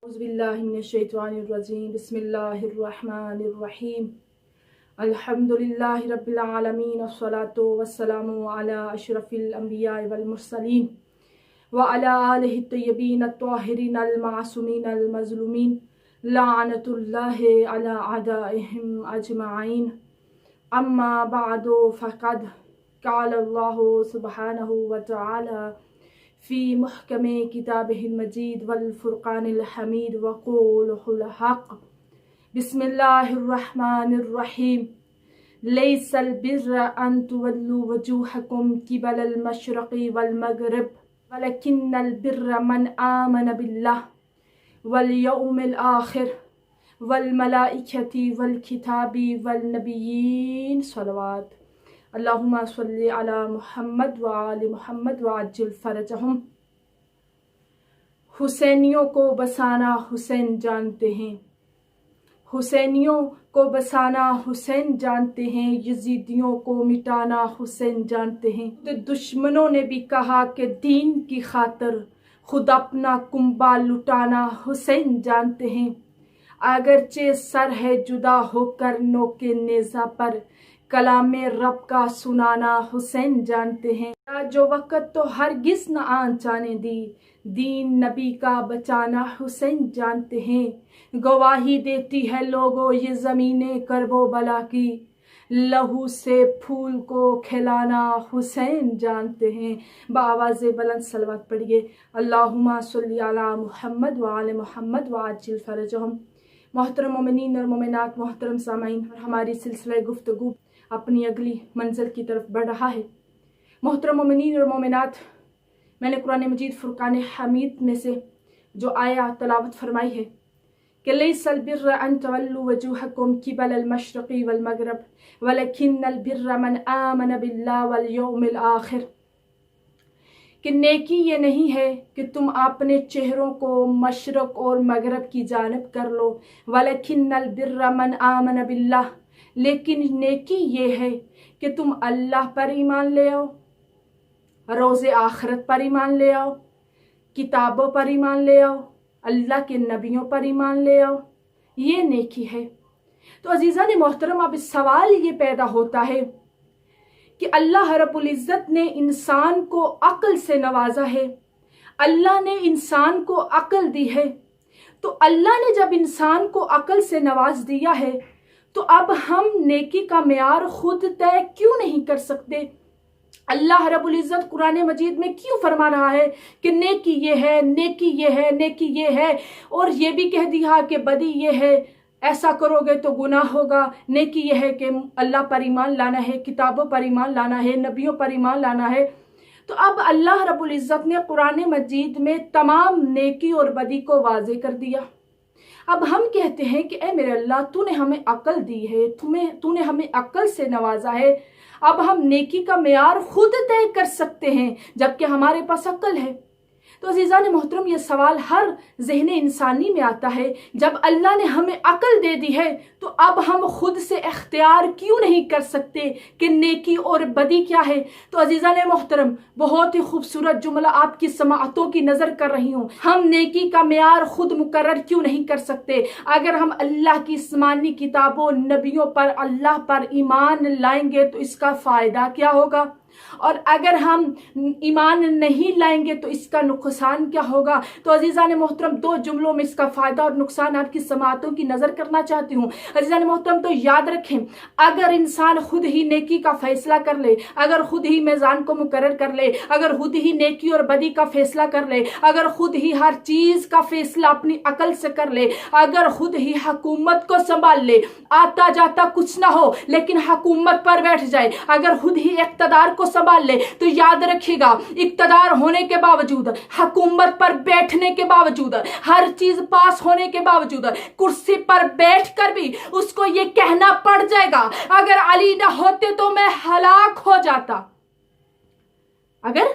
أعوذ بالله من الشيطان الرجيم بسم الله الرحمن الرحيم الحمد لله رب العالمين والصلاة والسلام على أشرف الأنبياء والمرسلين وعلى آله الطيبين الطاهرين المعصومين المظلومين لعنة الله على أعدائهم أجمعين أما بعد فقد قال الله سبحانه وتعالى في محكم كتابه المجيد والفرقان الحميد وقوله الحق بسم الله الرحمن الرحيم ليس البر أن تولوا وجوهكم قبل المشرق والمغرب ولكن البر من آمن بالله واليوم الآخر والملائكة والكتاب والنبيين صلوات اللہم صلی علی محمد وآل محمد وعجل فرجہم۔ حسینیوں کو بسانا حسین جانتے ہیں، حسینیوں کو بسانا حسین جانتے ہیں، یزیدیوں کو مٹانا حسین جانتے ہیں۔ تو دشمنوں نے بھی کہا کہ دین کی خاطر خود اپنا کنبہ لٹانا حسین جانتے ہیں، اگرچہ سر ہے جدا ہو کر نوکے نیزہ پر کلام رب کا سنانا حسین جانتے ہیں۔ جو وقت تو ہرگز نہ آن جانے دی، دین نبی کا بچانا حسین جانتے ہیں۔ گواہی دیتی ہے لوگوں یہ زمین کرب و بلا کی، لہو سے پھول کو کھلانا حسین جانتے ہیں۔ بآواز بلند صلوات پڑھیے، اللہم صلی علی محمد وآل محمد وعجل فرجہم۔ محترم مومنین اور مومنات، محترم سامعین، ہماری سلسلہ گفتگو اپنی اگلی منزل کی طرف بڑھ رہا ہے۔ محترم مومنین اور مومنات، میں نے قرآن مجید فرقان حمید میں سے جو آیہ تلاوت فرمائی ہے کہ لیس البر ان تولوا وجوہکم قبل المشرق والمغرب ولکن البر من آمن باللہ والیوم الآخر، کہ نیکی یہ نہیں ہے کہ تم اپنے چہروں کو مشرق اور مغرب کی جانب کر لو، ولیکن البر من آمن باللہ، لیکن نیکی یہ ہے کہ تم اللہ پر ایمان لے آؤ، روز آخرت پر ایمان لے آؤ، کتابوں پر ایمان لے آؤ، اللہ کے نبیوں پر ایمان لے آؤ، یہ نیکی ہے۔ تو عزیزان محترم، اب سوال یہ پیدا ہوتا ہے کہ اللہ رب العزت نے انسان کو عقل سے نوازا ہے، اللہ نے انسان کو عقل دی ہے، تو اللہ نے جب انسان کو عقل سے نواز دیا ہے تو اب ہم نیکی کا معیار خود طے کیوں نہیں کر سکتے؟ اللہ رب العزت قرآن مجید میں کیوں فرما رہا ہے کہ نیکی یہ ہے، نیکی یہ ہے، نیکی یہ ہے، اور یہ بھی کہہ دیا کہ بدی یہ ہے، ایسا کرو گے تو گناہ ہوگا۔ نیکی یہ ہے کہ اللہ پر ایمان لانا ہے، کتابوں پر ایمان لانا ہے، نبیوں پر ایمان لانا ہے۔ تو اب اللہ رب العزت نے قرآن مجید میں تمام نیکی اور بدی کو واضح کر دیا۔ اب ہم کہتے ہیں کہ اے میرے اللہ، تو نے ہمیں عقل دی ہے، تو نے ہمیں عقل سے نوازا ہے، اب ہم نیکی کا معیار خود طے کر سکتے ہیں جبکہ ہمارے پاس عقل ہے۔ تو عزیزان محترم، یہ سوال ہر ذہن انسانی میں آتا ہے، جب اللہ نے ہمیں عقل دے دی ہے تو اب ہم خود سے اختیار کیوں نہیں کر سکتے کہ نیکی اور بدی کیا ہے؟ تو عزیزان محترم، بہت ہی خوبصورت جملہ آپ کی سماعتوں کی نظر کر رہی ہوں، ہم نیکی کا معیار خود مقرر کیوں نہیں کر سکتے؟ اگر ہم اللہ کی آسمانی کتابوں، نبیوں پر، اللہ پر ایمان لائیں گے تو اس کا فائدہ کیا ہوگا؟ اور اگر ہم ایمان نہیں لائیں گے تو اس کا نقصان کیا ہوگا؟ تو عزیزان محترم، دو جملوں میں اس کا فائدہ اور نقصان آپ کی سماعتوں کی نظر کرنا چاہتی ہوں۔ عزیزان محترم، تو یاد رکھیں، اگر انسان خود ہی نیکی کا فیصلہ کر لے، اگر خود ہی میزان کو مقرر کر لے، اگر خود ہی نیکی اور بدی کا فیصلہ کر لے، اگر خود ہی ہر چیز کا فیصلہ اپنی عقل سے کر لے، اگر خود ہی حکومت کو سنبھال لے، آتا جاتا کچھ نہ ہو لیکن حکومت پر بیٹھ جائے، اگر خود ہی اقتدار کو سنبھال لے، تو یاد رکھے گا اقتدار ہونے کے باوجود، حکومت پر بیٹھنے کے باوجود، ہر چیز پاس ہونے کے باوجود، کرسی پر بیٹھ کر بھی اس کو یہ کہنا پڑ جائے گا اگر علی نہ ہوتے تو میں ہلاک ہو جاتا، اگر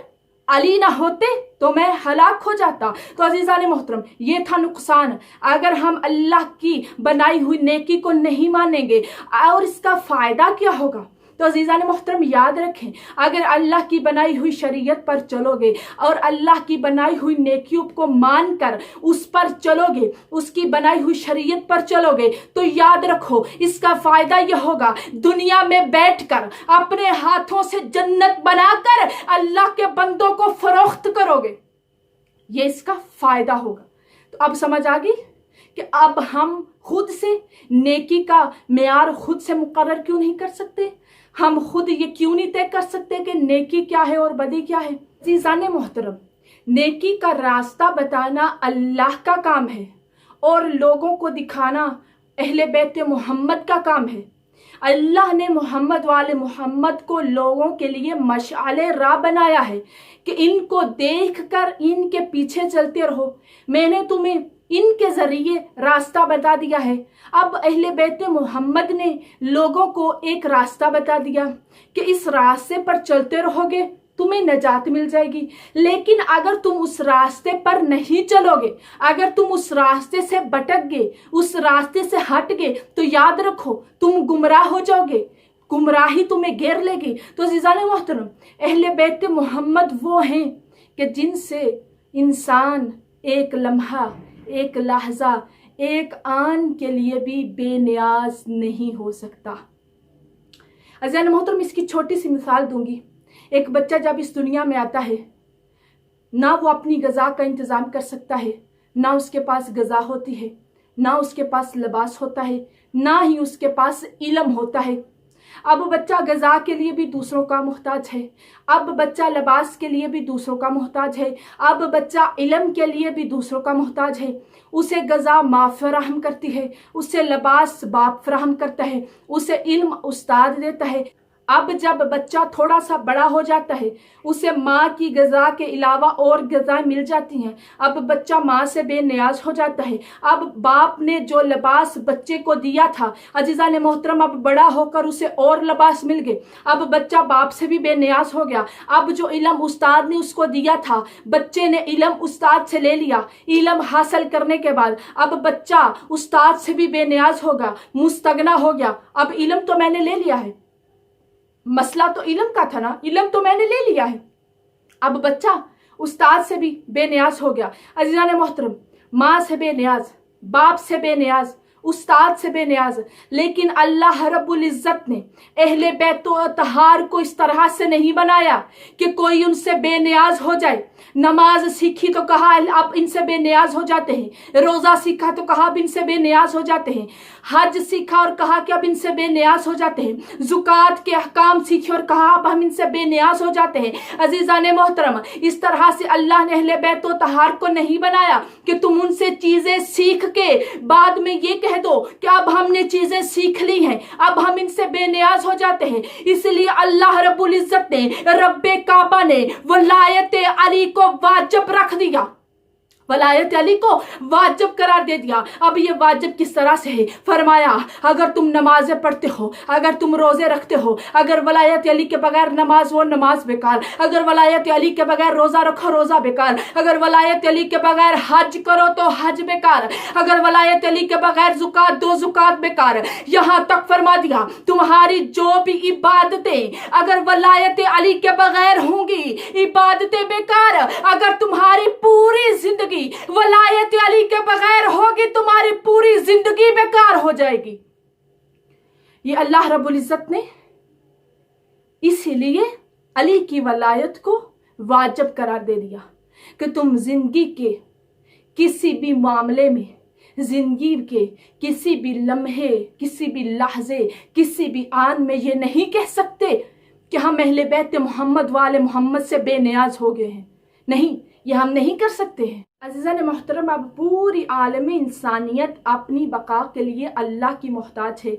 علی نہ ہوتے تو میں ہلاک ہو جاتا۔ تو عزیزان محترم، یہ تھا نقصان اگر ہم اللہ کی بنائی ہوئی نیکی کو نہیں مانیں گے، اور اس کا فائدہ کیا ہوگا؟ تو عزیزان محترم یاد رکھیں، اگر اللہ کی بنائی ہوئی شریعت پر چلو گے اور اللہ کی بنائی ہوئی نیکیوں کو مان کر اس پر چلو گے، اس کی بنائی ہوئی شریعت پر چلو گے، تو یاد رکھو اس کا فائدہ یہ ہوگا، دنیا میں بیٹھ کر اپنے ہاتھوں سے جنت بنا کر اللہ کے بندوں کو فروخت کرو گے، یہ اس کا فائدہ ہوگا۔ تو اب سمجھ آ گئی کہ اب ہم خود سے نیکی کا معیار خود سے مقرر کیوں نہیں کر سکتے؟ ہم خود یہ کیوں نہیں طے کر سکتے کہ نیکی کیا ہے اور بدی کیا ہے؟ عزیزان محترم، نیکی کا راستہ بتانا اللہ کا کام ہے اور لوگوں کو دکھانا اہل بیت محمد کا کام ہے۔ اللہ نے محمد والے محمد کو لوگوں کے لیے مشعل راہ بنایا ہے کہ ان کو دیکھ کر ان کے پیچھے چلتے رہو۔ میں نے تمہیں ان کے ذریعے راستہ بتا دیا ہے۔ اب اہل بیت محمد نے لوگوں کو ایک راستہ بتا دیا کہ اس راستے پر چلتے رہو گے تمہیں نجات مل جائے گی، لیکن اگر تم اس راستے پر نہیں چلو گے، اگر تم اس راستے سے بھٹک گئے، اس راستے سے ہٹ گئے، تو یاد رکھو تم گمراہ ہو جاؤ گے، گمراہی تمہیں گھیر لے گی۔ تو عزیزان محترم، اہل بیت محمد وہ ہیں کہ جن سے انسان ایک لمحہ، ایک لحظہ، ایک آن کے لیے بھی بے نیاز نہیں ہو سکتا۔ عزیزان محترم، اس کی چھوٹی سی مثال دوں گی۔ ایک بچہ جب اس دنیا میں آتا ہے، نہ وہ اپنی غذا کا انتظام کر سکتا ہے، نہ اس کے پاس غذا ہوتی ہے، نہ اس کے پاس لباس ہوتا ہے، نہ ہی اس کے پاس علم ہوتا ہے۔ اب بچہ غذا کے لیے بھی دوسروں کا محتاج ہے، اب بچہ لباس کے لیے بھی دوسروں کا محتاج ہے، اب بچہ علم کے لیے بھی دوسروں کا محتاج ہے۔ اسے غذا ماں فراہم کرتی ہے، اسے لباس باپ فراہم کرتا ہے، اسے علم استاد دیتا ہے۔ اب جب بچہ تھوڑا سا بڑا ہو جاتا ہے، اسے ماں کی غذا کے علاوہ اور غذائیں مل جاتی ہیں، اب بچہ ماں سے بے نیاز ہو جاتا ہے۔ اب باپ نے جو لباس بچے کو دیا تھا، عزیزان محترم، اب بڑا ہو کر اسے اور لباس مل گئے، اب بچہ باپ سے بھی بے نیاز ہو گیا۔ اب جو علم استاد نے اس کو دیا تھا، بچے نے علم استاد سے لے لیا، علم حاصل کرنے کے بعد اب بچہ استاد سے بھی بے نیاز ہوگا، مستغنا ہو گیا۔ اب علم تو میں نے لے لیا ہے، مسئلہ تو علم کا تھا نا، علم تو میں نے لے لیا ہے، اب بچہ استاد سے بھی بے نیاز ہو گیا۔ عزیزان محترم، ماں سے بے نیاز، باپ سے بے نیاز، استاد سے بے نیاز، لیکن اللہ رب العزت نے اہل بیت و اطہار کو اس طرح سے نہیں بنایا کہ کوئی ان سے بے نیاز ہو جائے۔ نماز سیکھی تو کہا اب ان سے بے نیاز ہو جاتے ہیں، روزہ سیکھا تو کہا اب ان سے بے نیاز ہو جاتے ہیں، حج سیکھا اور کہا کہ اب ان سے بے نیاز ہو جاتے ہیں، زکوٰۃ کے احکام سیکھے اور کہا اب ہم ان سے بے نیاز ہو جاتے ہیں۔ عزیزان محترم، اس طرح سے اللہ نے اہل بیت و اطہار کو نہیں بنایا کہ تم ان سے چیزیں سیکھ کے بعد میں یہ کہہ دو کہ اب ہم نے چیزیں سیکھ لی ہیں، اب ہم ان سے بے نیاز ہو جاتے ہیں۔ اس لیے اللہ رب العزت نے، رب کعبہ نے ولایت علی کو واجب رکھ دیا، ولایت علی کو واجب قرار دے دیا۔ اب یہ واجب کس طرح سے ہے؟ فرمایا اگر تم نمازیں پڑھتے ہو، اگر تم روزے رکھتے ہو، اگر ولایت علی کے بغیر نماز ہو نماز بیکار، اگر ولایت علی کے بغیر روزہ رکھو روزہ بیکار، اگر ولایت علی کے بغیر حج کرو تو حج بیکار، اگر ولایت علی کے بغیر زکوٰۃ دو زکوٰۃ بیکار۔ یہاں تک فرما دیا تمہاری جو بھی عبادتیں اگر ولایت علی کے بغیر ہوں گی عبادتیں بیکار، اگر تمہاری پوری زندگی ولایت علی کے بغیر ہوگی تمہاری پوری زندگی بیکار ہو جائے گی۔ یہ اللہ رب العزت نے اسی لیے علی کی ولایت کو واجب قرار دے دیا کہ تم زندگی کے کسی بھی معاملے میں، زندگی کے کسی بھی لمحے، کسی بھی لحظے، کسی بھی آن میں یہ نہیں کہہ سکتے کہ ہم اہل بیت محمد والے محمد سے بے نیاز ہو گئے ہیں۔ نہیں، یہ ہم نہیں کر سکتے ہیں۔ عزیزان محترم، اب پوری عالم انسانیت اپنی بقا کے لیے اللہ کی محتاج ہے،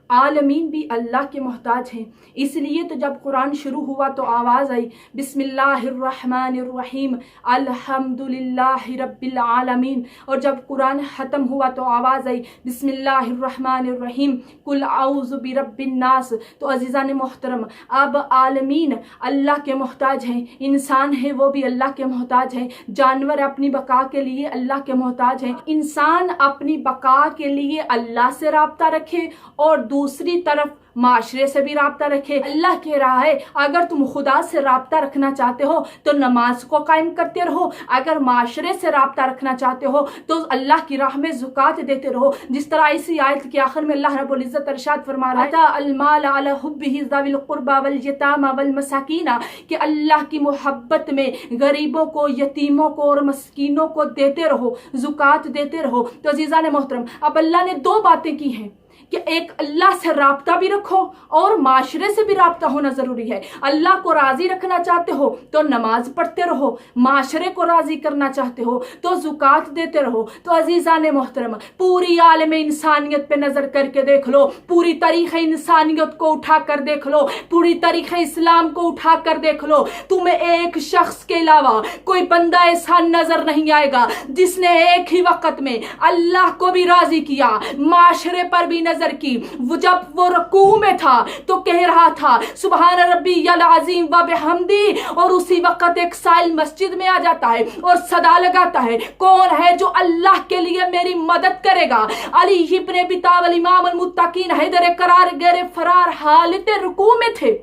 عالمین بھی اللہ کے محتاج ہیں۔ اس لیے تو جب قرآن شروع ہوا تو آواز آئی بسم اللہ الرحمن الرحیم الحمدللہ رب العالمین، اور جب قرآن ختم ہوا تو آواز آئی بسم اللہ الرحمن الرحیم قل اعوذ برب الناس۔ تو عزیزان محترم، اب عالمین اللہ کے محتاج ہیں، انسان ہے وہ بھی اللہ کے محتاج ہیں، جانور اپنی بقا کے لیے اللہ کے محتاج ہیں۔ انسان اپنی بقا کے لیے اللہ سے رابطہ رکھے اور دوسری طرف معاشرے سے بھی رابطہ رکھے. اللہ کہہ رہا ہے اگر تم خدا سے رابطہ رکھنا چاہتے ہو تو نماز کو قائم کرتے رہو, اگر معاشرے سے رابطہ رکھنا چاہتے ہو تو اللہ کی راہ میں زکوٰۃ دیتے رہو. جس طرح اسی آیت کے آخر میں اللہ رب العزت ارشاد فرما رہا تھا المال علی حبہ ذوی القربى والیتامى والمساکین, کہ اللہ کی محبت میں غریبوں کو, یتیموں کو اور مسکینوں کو دیتے رہو, زکوٰۃ دیتے رہو. تو عزیزان محترم, اب اللہ نے دو باتیں کی ہیں کہ ایک اللہ سے رابطہ بھی رکھو اور معاشرے سے بھی رابطہ ہونا ضروری ہے. اللہ کو راضی رکھنا چاہتے ہو تو نماز پڑھتے رہو, معاشرے کو راضی کرنا چاہتے ہو تو زکوٰۃ دیتے رہو. تو عزیزان محترم, پوری عالم انسانیت پہ نظر کر کے دیکھ لو, پوری تاریخ انسانیت کو اٹھا کر دیکھ لو, پوری تاریخ اسلام کو اٹھا کر دیکھ لو, تمہیں ایک شخص کے علاوہ کوئی بندہ ایسا نظر نہیں آئے گا جس نے ایک ہی وقت میں اللہ کو بھی راضی کیا, معاشرے پر بھی نظر کی. وہ جب وہ رکوع میں تھا تو کہہ رہا تھا سبحان ربی العظیم و بحمدی, اور اسی وقت ایک سائل مسجد میں آ جاتا ہے اور صدا لگاتا ہے کون ہے جو اللہ کے لیے میری مدد کرے گا. علی ابن ابی طالب امام المتقین حیدر قرار غیر فرار حالت رکوع میں تھے,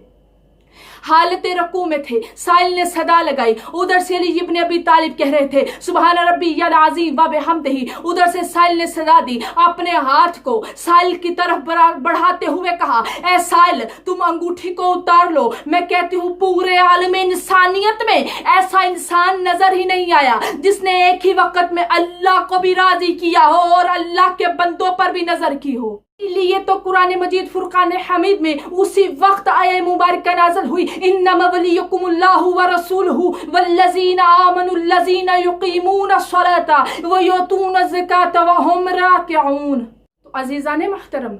حالت رکوع میں تھے. سائل نے صدا لگائی, ادھر سے علی ابن ابی طالب کہہ رہے تھے سبحان ربی العظیم و بحمدہ, ادھر سے سائل نے صدا دی, اپنے ہاتھ کو سائل کی طرف بڑھاتے ہوئے کہا اے سائل تم انگوٹھی کو اتار لو. میں کہتی ہوں پورے عالم انسانیت میں ایسا انسان نظر ہی نہیں آیا جس نے ایک ہی وقت میں اللہ کو بھی راضی کیا ہو اور اللہ کے بندوں پر بھی نظر کی ہو. اس لیے تو قرآن مجید فرقان حمید میں اسی وقت آیہ مبارکہ نازل ہوئی انما ولیکم اللہ ورسولہ والذین آمنوا الذین یقیمون الصلاۃ ویؤتون الزکاۃ وہم راکعون. تو عزیزان محترم,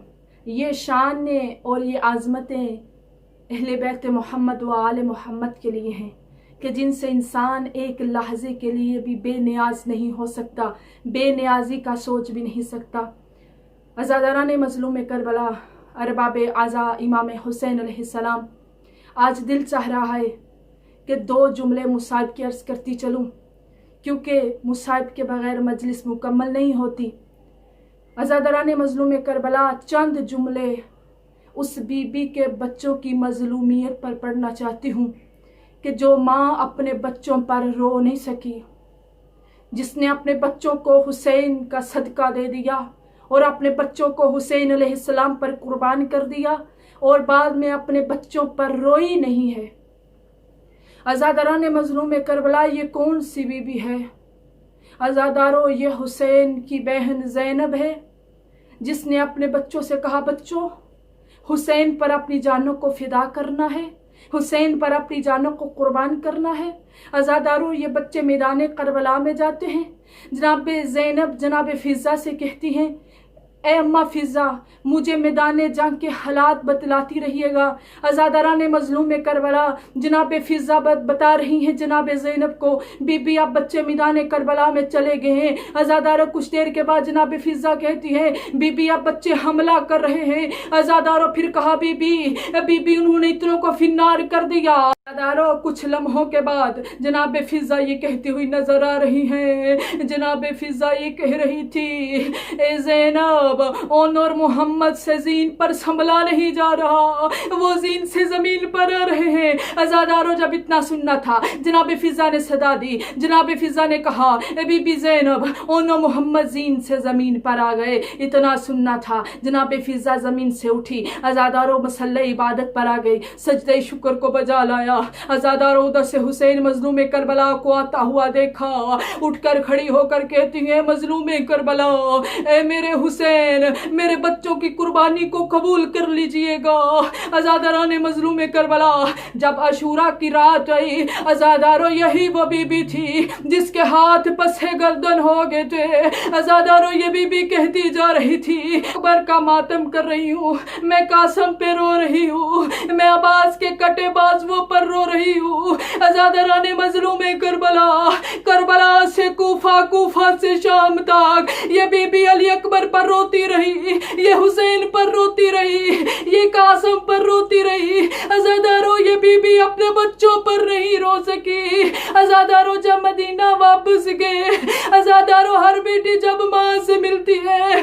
یہ شان اور یہ عظمتیں اہل بیت محمد و آل محمد کے لیے ہیں کہ جن سے انسان ایک لحظے کے لیے بھی بے نیاز نہیں ہو سکتا, بے نیازی کا سوچ بھی نہیں سکتا. عزاداران مظلوم کربلا, ارباب عزا امام حسین علیہ السلام, آج دل چاہ رہا ہے کہ دو جملے مصائب کی عرض کرتی چلوں کیونکہ مصائب کے بغیر مجلس مکمل نہیں ہوتی. عزاداران مظلوم کربلا, چند جملے اس بی بی کے بچوں کی مظلومیت پر پڑھنا چاہتی ہوں کہ جو ماں اپنے بچوں پر رو نہیں سکی, جس نے اپنے بچوں کو حسین کا صدقہ دے دیا اور اپنے بچوں کو حسین علیہ السلام پر قربان کر دیا اور بعد میں اپنے بچوں پر روئی نہیں ہے. عزاداران مظلوم کربلا, یہ کون سی بی بی ہے؟ عزادارو, یہ حسین کی بہن زینب ہے جس نے اپنے بچوں سے کہا بچوں حسین پر اپنی جانوں کو فدا کرنا ہے, حسین پر اپنی جانوں کو قربان کرنا ہے. عزادارو, یہ بچے میدان کربلا میں جاتے ہیں, جناب زینب جناب فضہ سے کہتی ہیں اے اماں فضہ مجھے میدان جنگ کے حالات بتلاتی رہیے گا. عزاداران مظلوم کربلا, جناب فضہ بتا رہی ہیں جناب زینب کو بی بی اب بچے میدان کربلا میں چلے گئے ہیں. عزادارو, کچھ دیر کے بعد جناب فضہ کہتی ہے بی بی اب بچے حملہ کر رہے ہیں. عزادارو, پھر کہا بی بی انہوں نے اتنوں کو فنار کر دیا. عزادارو, کچھ لمحوں کے بعد جناب فضہ یہ کہتی ہوئی نظر آ رہی ہیں, جناب فضہ یہ کہہ رہی تھی اے زینب اور محمد سے زین پر سنبھلا نہیں جا رہا, وہ زین سے زمین پر آ رہے ہیں. عزادارو, جب اتنا سننا تھا جناب فضہ نے صدا دی, جناب فضہ نے کہا اے بی بی زینب اونو محمد زین سے زمین پر آ گئے. اتنا سننا تھا جناب فضہ زمین سے اٹھی, عزادارو مسلح عبادت پر آ گئی, سجدہ شکر کو بجا لایا. عزادارو, ادھر سے حسین مظلوم کربلا کو آتا ہوا دیکھا, اٹھ کر کھڑی ہو کر کہتی ہیں مظلوم کربلا اے میرے حسین میرے بچوں کی قربانی کو قبول کر لیجئے گا. عزاداران مظلوم کربلا, جب عاشورہ کی رات آئی, عزادارو یہی وہ بی بی تھی جس کے ہاتھ پسے گردن ہو گئے تھے. عزادارو, یہ بی بی کہتی جا رہی تھی اکبر کا ماتم کر رہی ہوں, میں قاسم پہ رو رہی ہوں, میں عباس کے کٹے بازووں پر رو رہی ہوں. عزاداران مظلوم کربلا, کربلا سے کوفہ, کوفہ سے شام تک یہ بی بی علی اکبر پر روتی رہی, یہ حسین پر روتی رہی, یہ قاسم پر روتی رہی. عزادارو, یہ بی بی اپنے بچوں پر نہیں رو سکی. عزادارو, جب مدینہ واپس گئے, عزادارو ہر بیٹی جب ماں سے ملتی ہے,